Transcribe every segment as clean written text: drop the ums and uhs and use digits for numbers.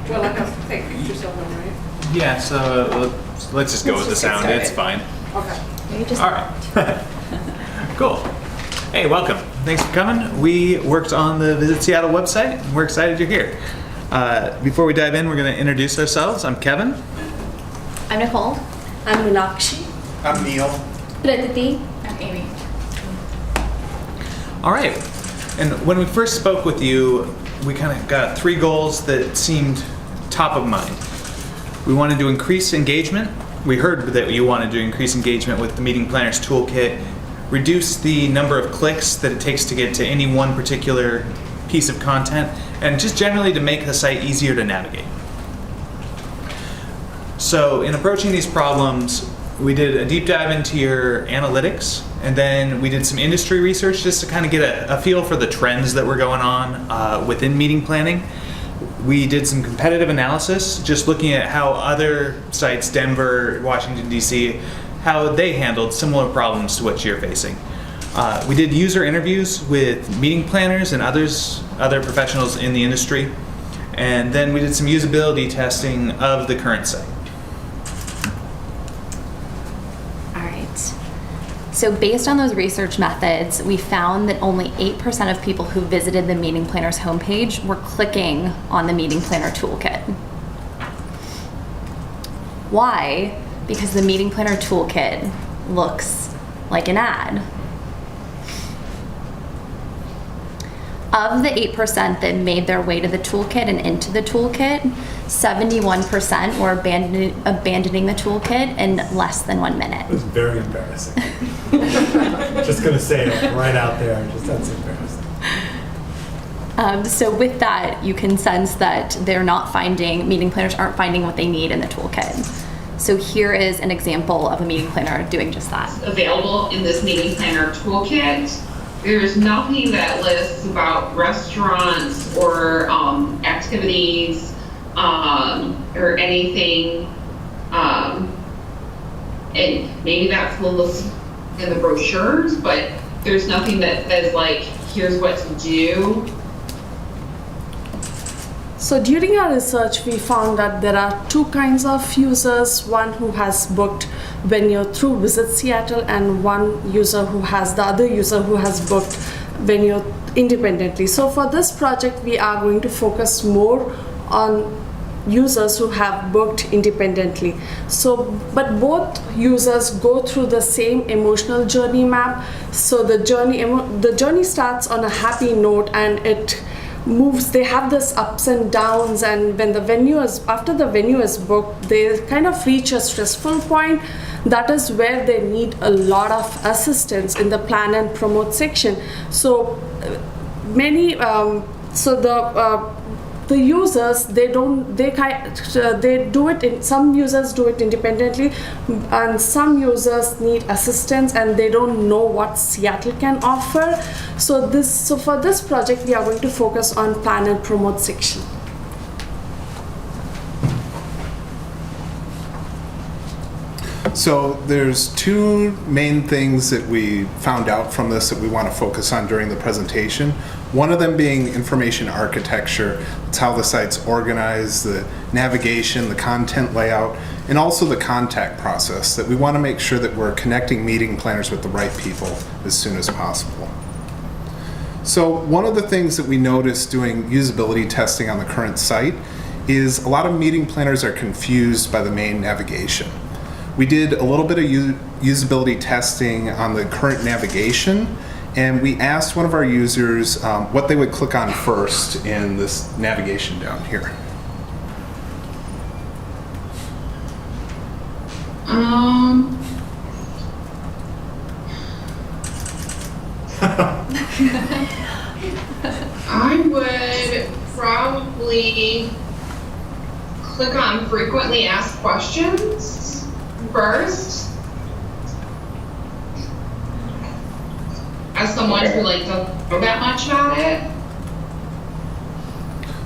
Well, I have to take pictures of them, right? Yeah, so let's just go with the just get sound. started. It's fine. Okay. You just All right. Cool. Hey, welcome. Thanks for coming. We worked on the Visit Seattle website. We're excited you're here. Before we dive in, we're going to introduce ourselves. I'm Kevin. I'm Nicole. I'm Meenakshi. I'm Neil. Pratiti. I'm Amy. All right. And when we first spoke with you, we kind of got three goals that seemed top of mind. We wanted to increase engagement. We heard that you wanted to increase engagement with the Meeting Planners Toolkit, reduce the number of clicks that it takes to get to any one particular piece of content, and just generally to make the site easier to navigate. So in approaching these problems, we did a deep dive into your analytics, and then we did some industry research just to kind of get a feel for the trends that were going on within meeting planning. We did some competitive analysis, just looking at how other sites, Denver, Washington, D.C., how they handled similar problems to what you're facing. We did user interviews with meeting planners and other professionals in the industry, and then we did some usability testing of the current site. So based on those research methods, we found that only 8% of people who visited the Meeting Planners homepage were clicking on the Meeting Planner Toolkit. Why? Because the Meeting Planner Toolkit looks like an ad. Of the 8% that made their way to the toolkit and into the toolkit, 71% were abandoning the toolkit in less than 1 minute. It was very embarrassing. Just gonna say it right out there. That's embarrassing. So with that, you can sense that meeting planners aren't finding what they need in the toolkit. So here is an example of a meeting planner doing just that. Available in this meeting planner toolkit. There's nothing that lists about restaurants or activities or anything. And maybe that's the list in the brochures, but there's nothing that says like, here's what to do. So during our research, we found that there are two kinds of users, one who has booked venue through Visit Seattle and the other user who has booked venue independently. So for this project, we are going to focus more on users who have booked independently. But both users go through the same emotional journey map. So the journey starts on a happy note and it moves. They have this ups and downs, and when after the venue is booked, they kind of reach a stressful point. That is where they need a lot of assistance in the plan and promote section. So the users, some users do it independently, and some users need assistance and they don't know what Seattle can offer. So for this project, we are going to focus on plan and promote section. So there's two main things that we found out from this that we want to focus on during the presentation. One of them being information architecture. It's how the site's organized, the navigation, the content layout, and also the contact process, that we want to make sure that we're connecting meeting planners with the right people as soon as possible. So one of the things that we noticed doing usability testing on the current site is a lot of meeting planners are confused by the main navigation. We did a little bit of usability testing on the current navigation, and we asked one of our users what they would click on first in this navigation down here. I would probably click on frequently asked questions first. As someone who doesn't know that much about it.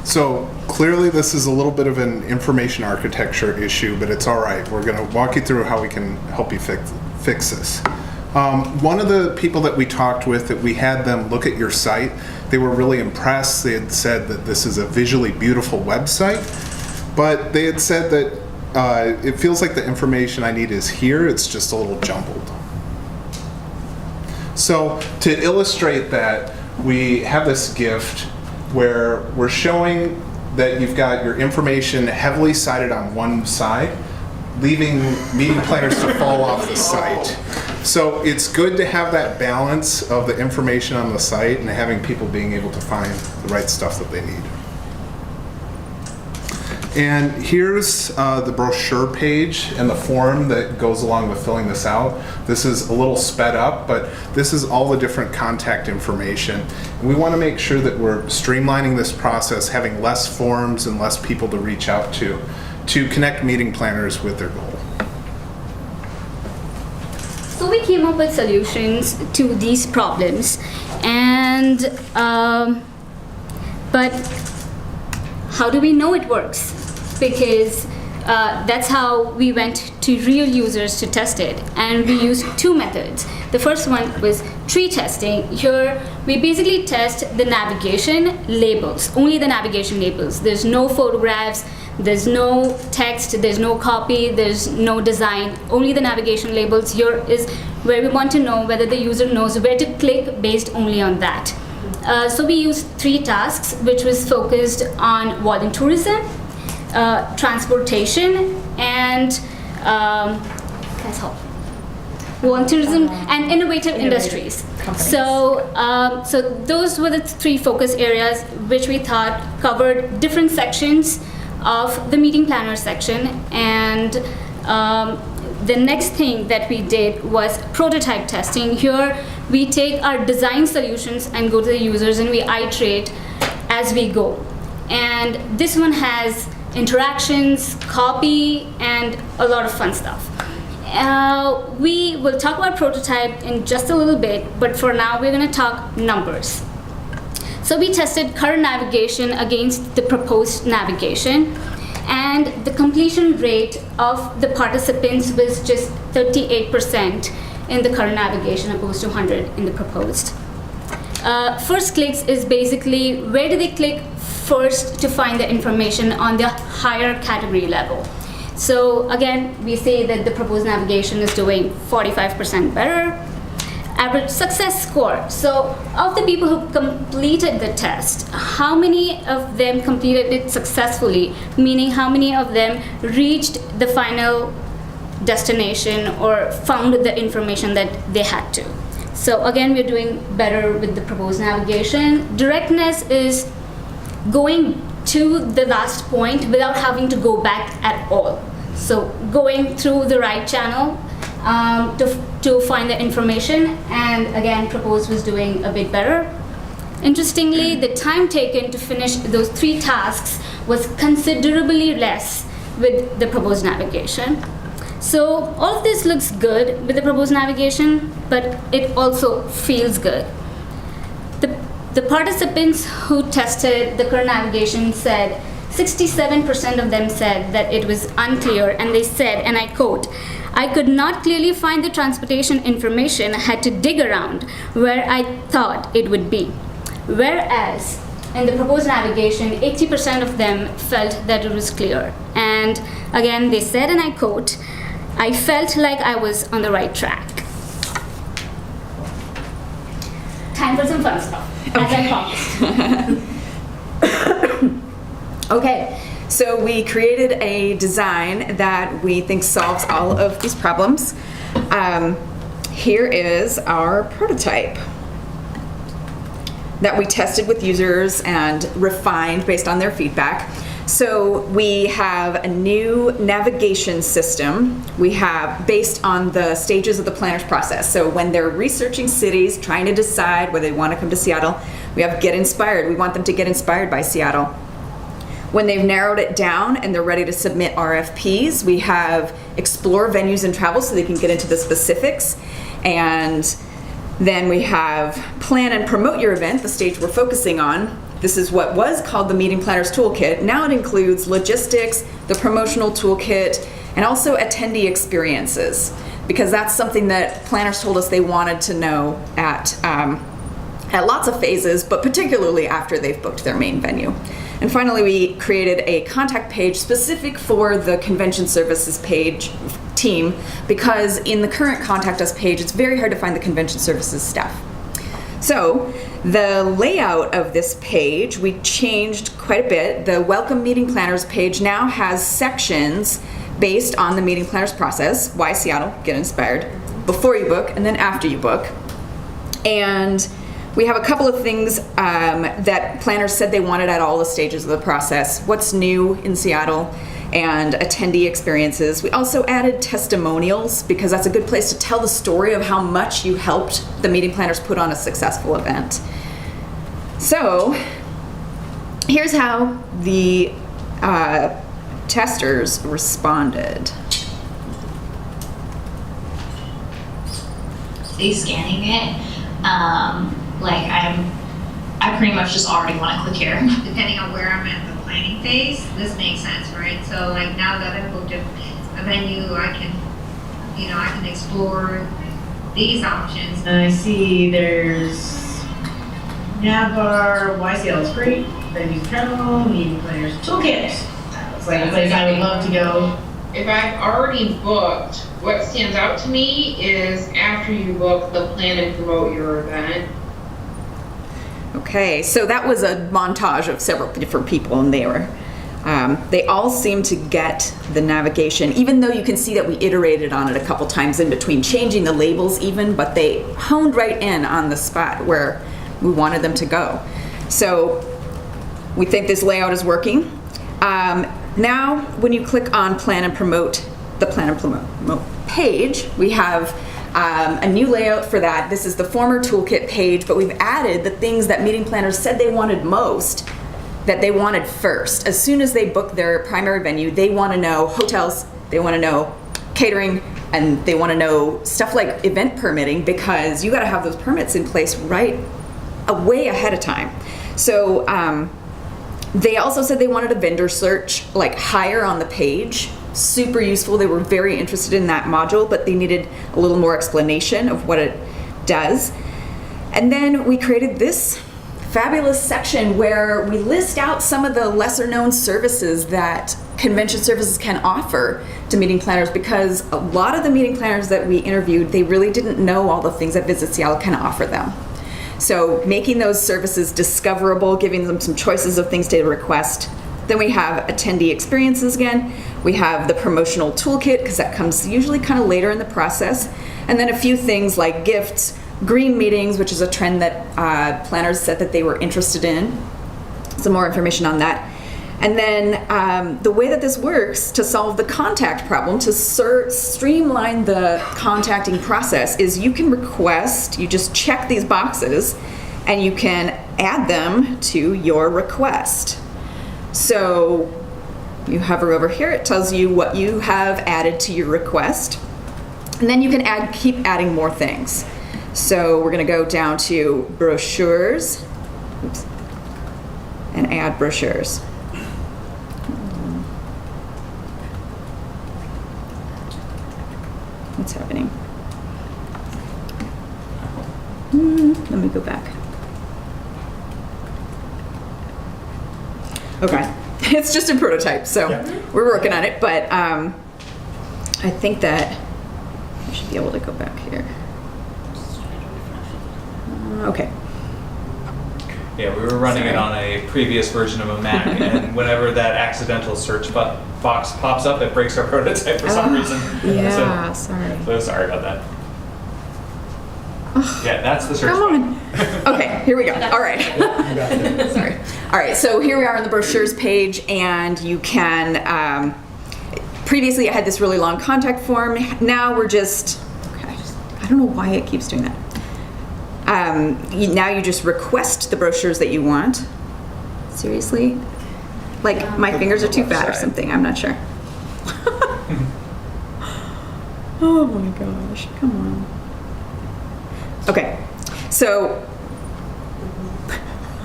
So clearly this is a little bit of an information architecture issue, but it's all right. We're going to walk you through how we can help you fix this. One of the people that we talked with, that we had them look at your site, they were really impressed. They had said that this is a visually beautiful website. But they had said that it feels like the information I need is here, it's just a little jumbled. So to illustrate that, we have this gift where we're showing that you've got your information heavily sided on one side, leaving meeting planners to fall off the site. So it's good to have that balance of the information on the site and having people being able to find the right stuff that they need. And here's the brochure page and the form that goes along with filling this out. This is a little sped up, but this is all the different contact information. And we want to make sure that we're streamlining this process, having less forms and less people to reach out to connect meeting planners with their goal. So we came up with solutions to these problems, and but how do we know it works? Because that's how we went to real users to test it, and we used two methods. The first one was tree testing. Here we basically test the navigation labels, only the navigation labels. There's no photographs, there's no text, there's no copy, there's no design, only the navigation labels. Here is where we want to know whether the user knows where to click based only on that. So we used 3 tasks, which was focused on volunteerism, transportation, and volunteerism and innovative industries. So, so those were the 3 focus areas which we thought covered different sections of the meeting planner section. And the next thing that we did was prototype testing. Here we take our design solutions and go to the users and we iterate as we go. And this one has interactions, copy, and a lot of fun stuff. We will talk about prototype in just a little bit, but for now we're going to talk numbers. So we tested current navigation against the proposed navigation, and the completion rate of the participants was just 38% in the current navigation opposed to 100 in the proposed. First clicks is basically where do they click first to find the information on the higher category level. So again, we say that the proposed navigation is doing 45% better. Average success score. So of the people who completed the test, how many of them completed it successfully? Meaning how many of them reached the final destination or found the information that they had to. So again, we're doing better with the proposed navigation. Directness is going to the last point without having to go back at all. So going through the right channel to find the information, and again, proposed was doing a bit better. Interestingly, the time taken to finish those 3 tasks was considerably less with the proposed navigation. So all of this looks good with the proposed navigation, but it also feels good. The participants who tested the current navigation said 67% of them said that it was unclear, and they said, and I quote, "I could not clearly find the transportation information, I had to dig around where I thought it would be." Whereas in the proposed navigation, 80% of them felt that it was clear. And again, they said, and I quote, "I felt like I was on the right track." Time for some fun stuff, as I promised. Okay, so we created a design that we think solves all of these problems. Here is our prototype that we tested with users and refined based on their feedback. So we have a new navigation system we have based on the stages of the planner's process. So when they're researching cities, trying to decide whether they want to come to Seattle, we have Get Inspired. We want them to get inspired by Seattle. When they've narrowed it down and they're ready to submit RFPs, we have Explore Venues and Travel so they can get into the specifics. And then we have Plan and Promote Your Event, the stage we're focusing on. This is what was called the Meeting Planner's Toolkit. Now it includes logistics, the promotional toolkit, and also attendee experiences, because that's something that planners told us they wanted to know at lots of phases, but particularly after they've booked their main venue. And finally, we created a contact page specific for the convention services page team, because in the current Contact Us page, it's very hard to find the convention services staff. So the layout of this page, we changed quite a bit. The Welcome Meeting Planners page now has sections based on the meeting planners process. Why Seattle? Get inspired. Before you book and then after you book. And we have a couple of things that planners said they wanted at all the stages of the process. What's new in Seattle, and attendee experiences. We also added testimonials, because that's a good place to tell the story of how much you helped the meeting planners put on a successful event. So here's how the testers responded. Scanning it, I pretty much just already want to click here. Depending on where I'm at the planning phase, this makes sense, right? So like now that I've booked a venue, I can explore these options. And I see there's Navbar, YCL is great, venue panel, meeting planners toolkit. It's like a place I would love to go. If I've already booked, what stands out to me is after you book, the plan and promote your event. Okay, so that was a montage of several different people, and they all seem to get the navigation, even though you can see that we iterated on it a couple times in between, changing the labels even, but they honed right in on the spot where we wanted them to go. So we think this layout is working. Now, when you click on Plan and Promote, the Plan and Promote page, we have a new layout for that. This is the former toolkit page, but we've added the things that meeting planners said they wanted most, that they wanted first. As soon as they book their primary venue, they want to know hotels, they want to know catering, and they want to know stuff like event permitting, because you got to have those permits in place right way ahead of time. So they also said they wanted a vendor search like higher on the page. Super useful. They were very interested in that module, but they needed a little more explanation of what it does. And then we created this fabulous section where we list out some of the lesser known services that convention services can offer to meeting planners, because a lot of the meeting planners that we interviewed, they really didn't know all the things that Visit Seattle can offer them. So making those services discoverable, giving them some choices of things to request. Then we have attendee experiences again. We have the promotional toolkit, because that comes usually kind of later in the process. And then a few things like gifts, green meetings, which is a trend that planners said that they were interested in. Some more information on that. And then the way that this works to solve the contact problem, to streamline the contacting process, is you can request, you just check these boxes, and you can add them to your request. So you hover over here, it tells you what you have added to your request. And then you can keep adding more things. So we're gonna go down to brochures, oops, and add brochures. What's happening? Let me go back. Okay, it's just a prototype, so we're working on it, but I think that I should be able to go back here. Okay. Yeah, we were running it on a previous version of a Mac, and whenever that accidental search box pops up, it breaks our prototype for some reason. Yeah, sorry. So sorry about that. Yeah, that's the search Come button. on. Okay, here we go. All right. Sorry. All right, so here we are on the brochures page, and you can, previously I had this really long contact form. Now we're just, okay, I don't know why it keeps doing that. Now you just request the brochures that you want. Seriously? Like my fingers are too fat or something, I'm not sure. Oh my gosh, come on. Okay, so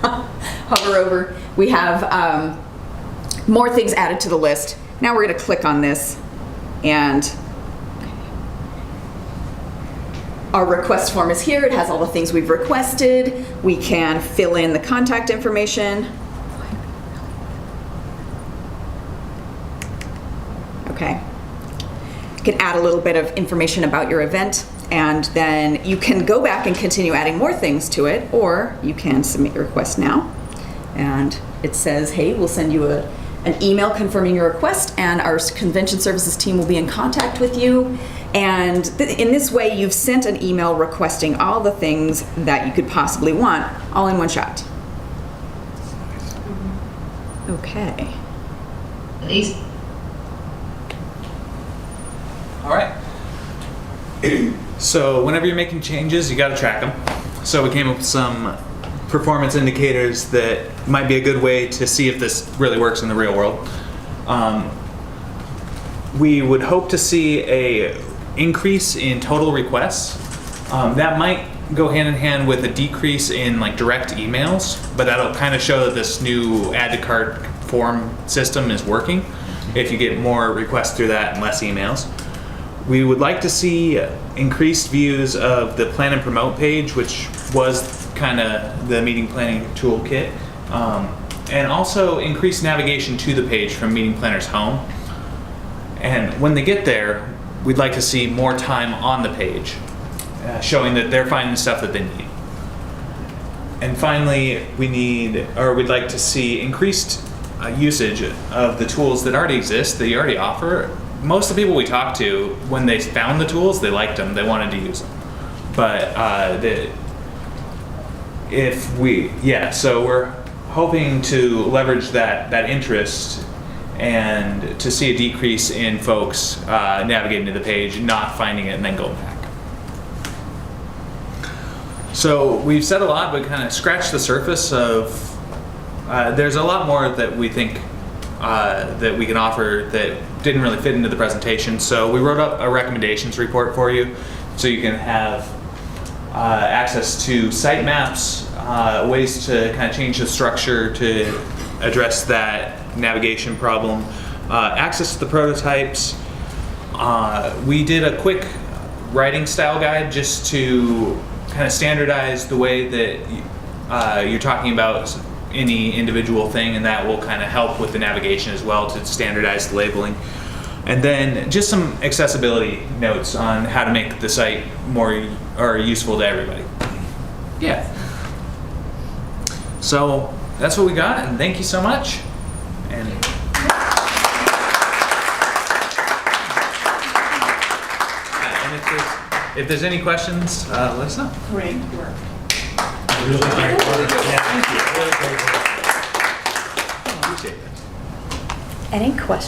hover over. We have more things added to the list. Now we're going to click on this, and our request form is here. It has all the things we've requested. We can fill in the contact information. okay? You can add a little bit of information about your event, and then you can go back and continue adding more things to it, or you can submit your request now. And it says, hey, we'll send you an email confirming your request, and our convention services team will be in contact with you. And in this way, you've sent an email requesting all the things that you could possibly want, all in one shot. Okay. These All right. So whenever you're making changes, you got to track them. So we came up with some performance indicators that might be a good way to see if this really works in the real world. We would hope to see a increase in total requests. That might go hand in hand with a decrease in like direct emails, but that'll kind of show that this new add to cart form system is working if you get more requests through that and less emails. We would like to see increased views of the plan and promote page, which was kind of the meeting planning toolkit, and also increased navigation to the page from meeting planners home. And when they get there, we'd like to see more time on the page, showing that they're finding stuff that they need. And finally, we'd like to see increased usage of the tools that already exist, that you already offer. Most of the people we talked to, when they found the tools, they liked them, they wanted to use them. But so we're hoping to leverage that interest and to see a decrease in folks navigating to the page, not finding it, and then going back. So we've said a lot, but kind of scratched the surface of, there's a lot more that we think that we can offer that didn't really fit into the presentation. So we wrote up a recommendations report for you, so you can have access to sitemaps, ways to kind of change the structure to address that navigation problem, access to the prototypes. We did a quick writing style guide just to kind of standardize the way that you're talking about any individual thing, and that will kind of help with the navigation as well to standardize the labeling. And then just some accessibility notes on how to make the site more useful to everybody. Yeah. So that's what we got, and thank you so much. And if there's any questions, let us know. Great work. Really great work. Yeah, thank you. Really great work. Appreciate it. Any questions?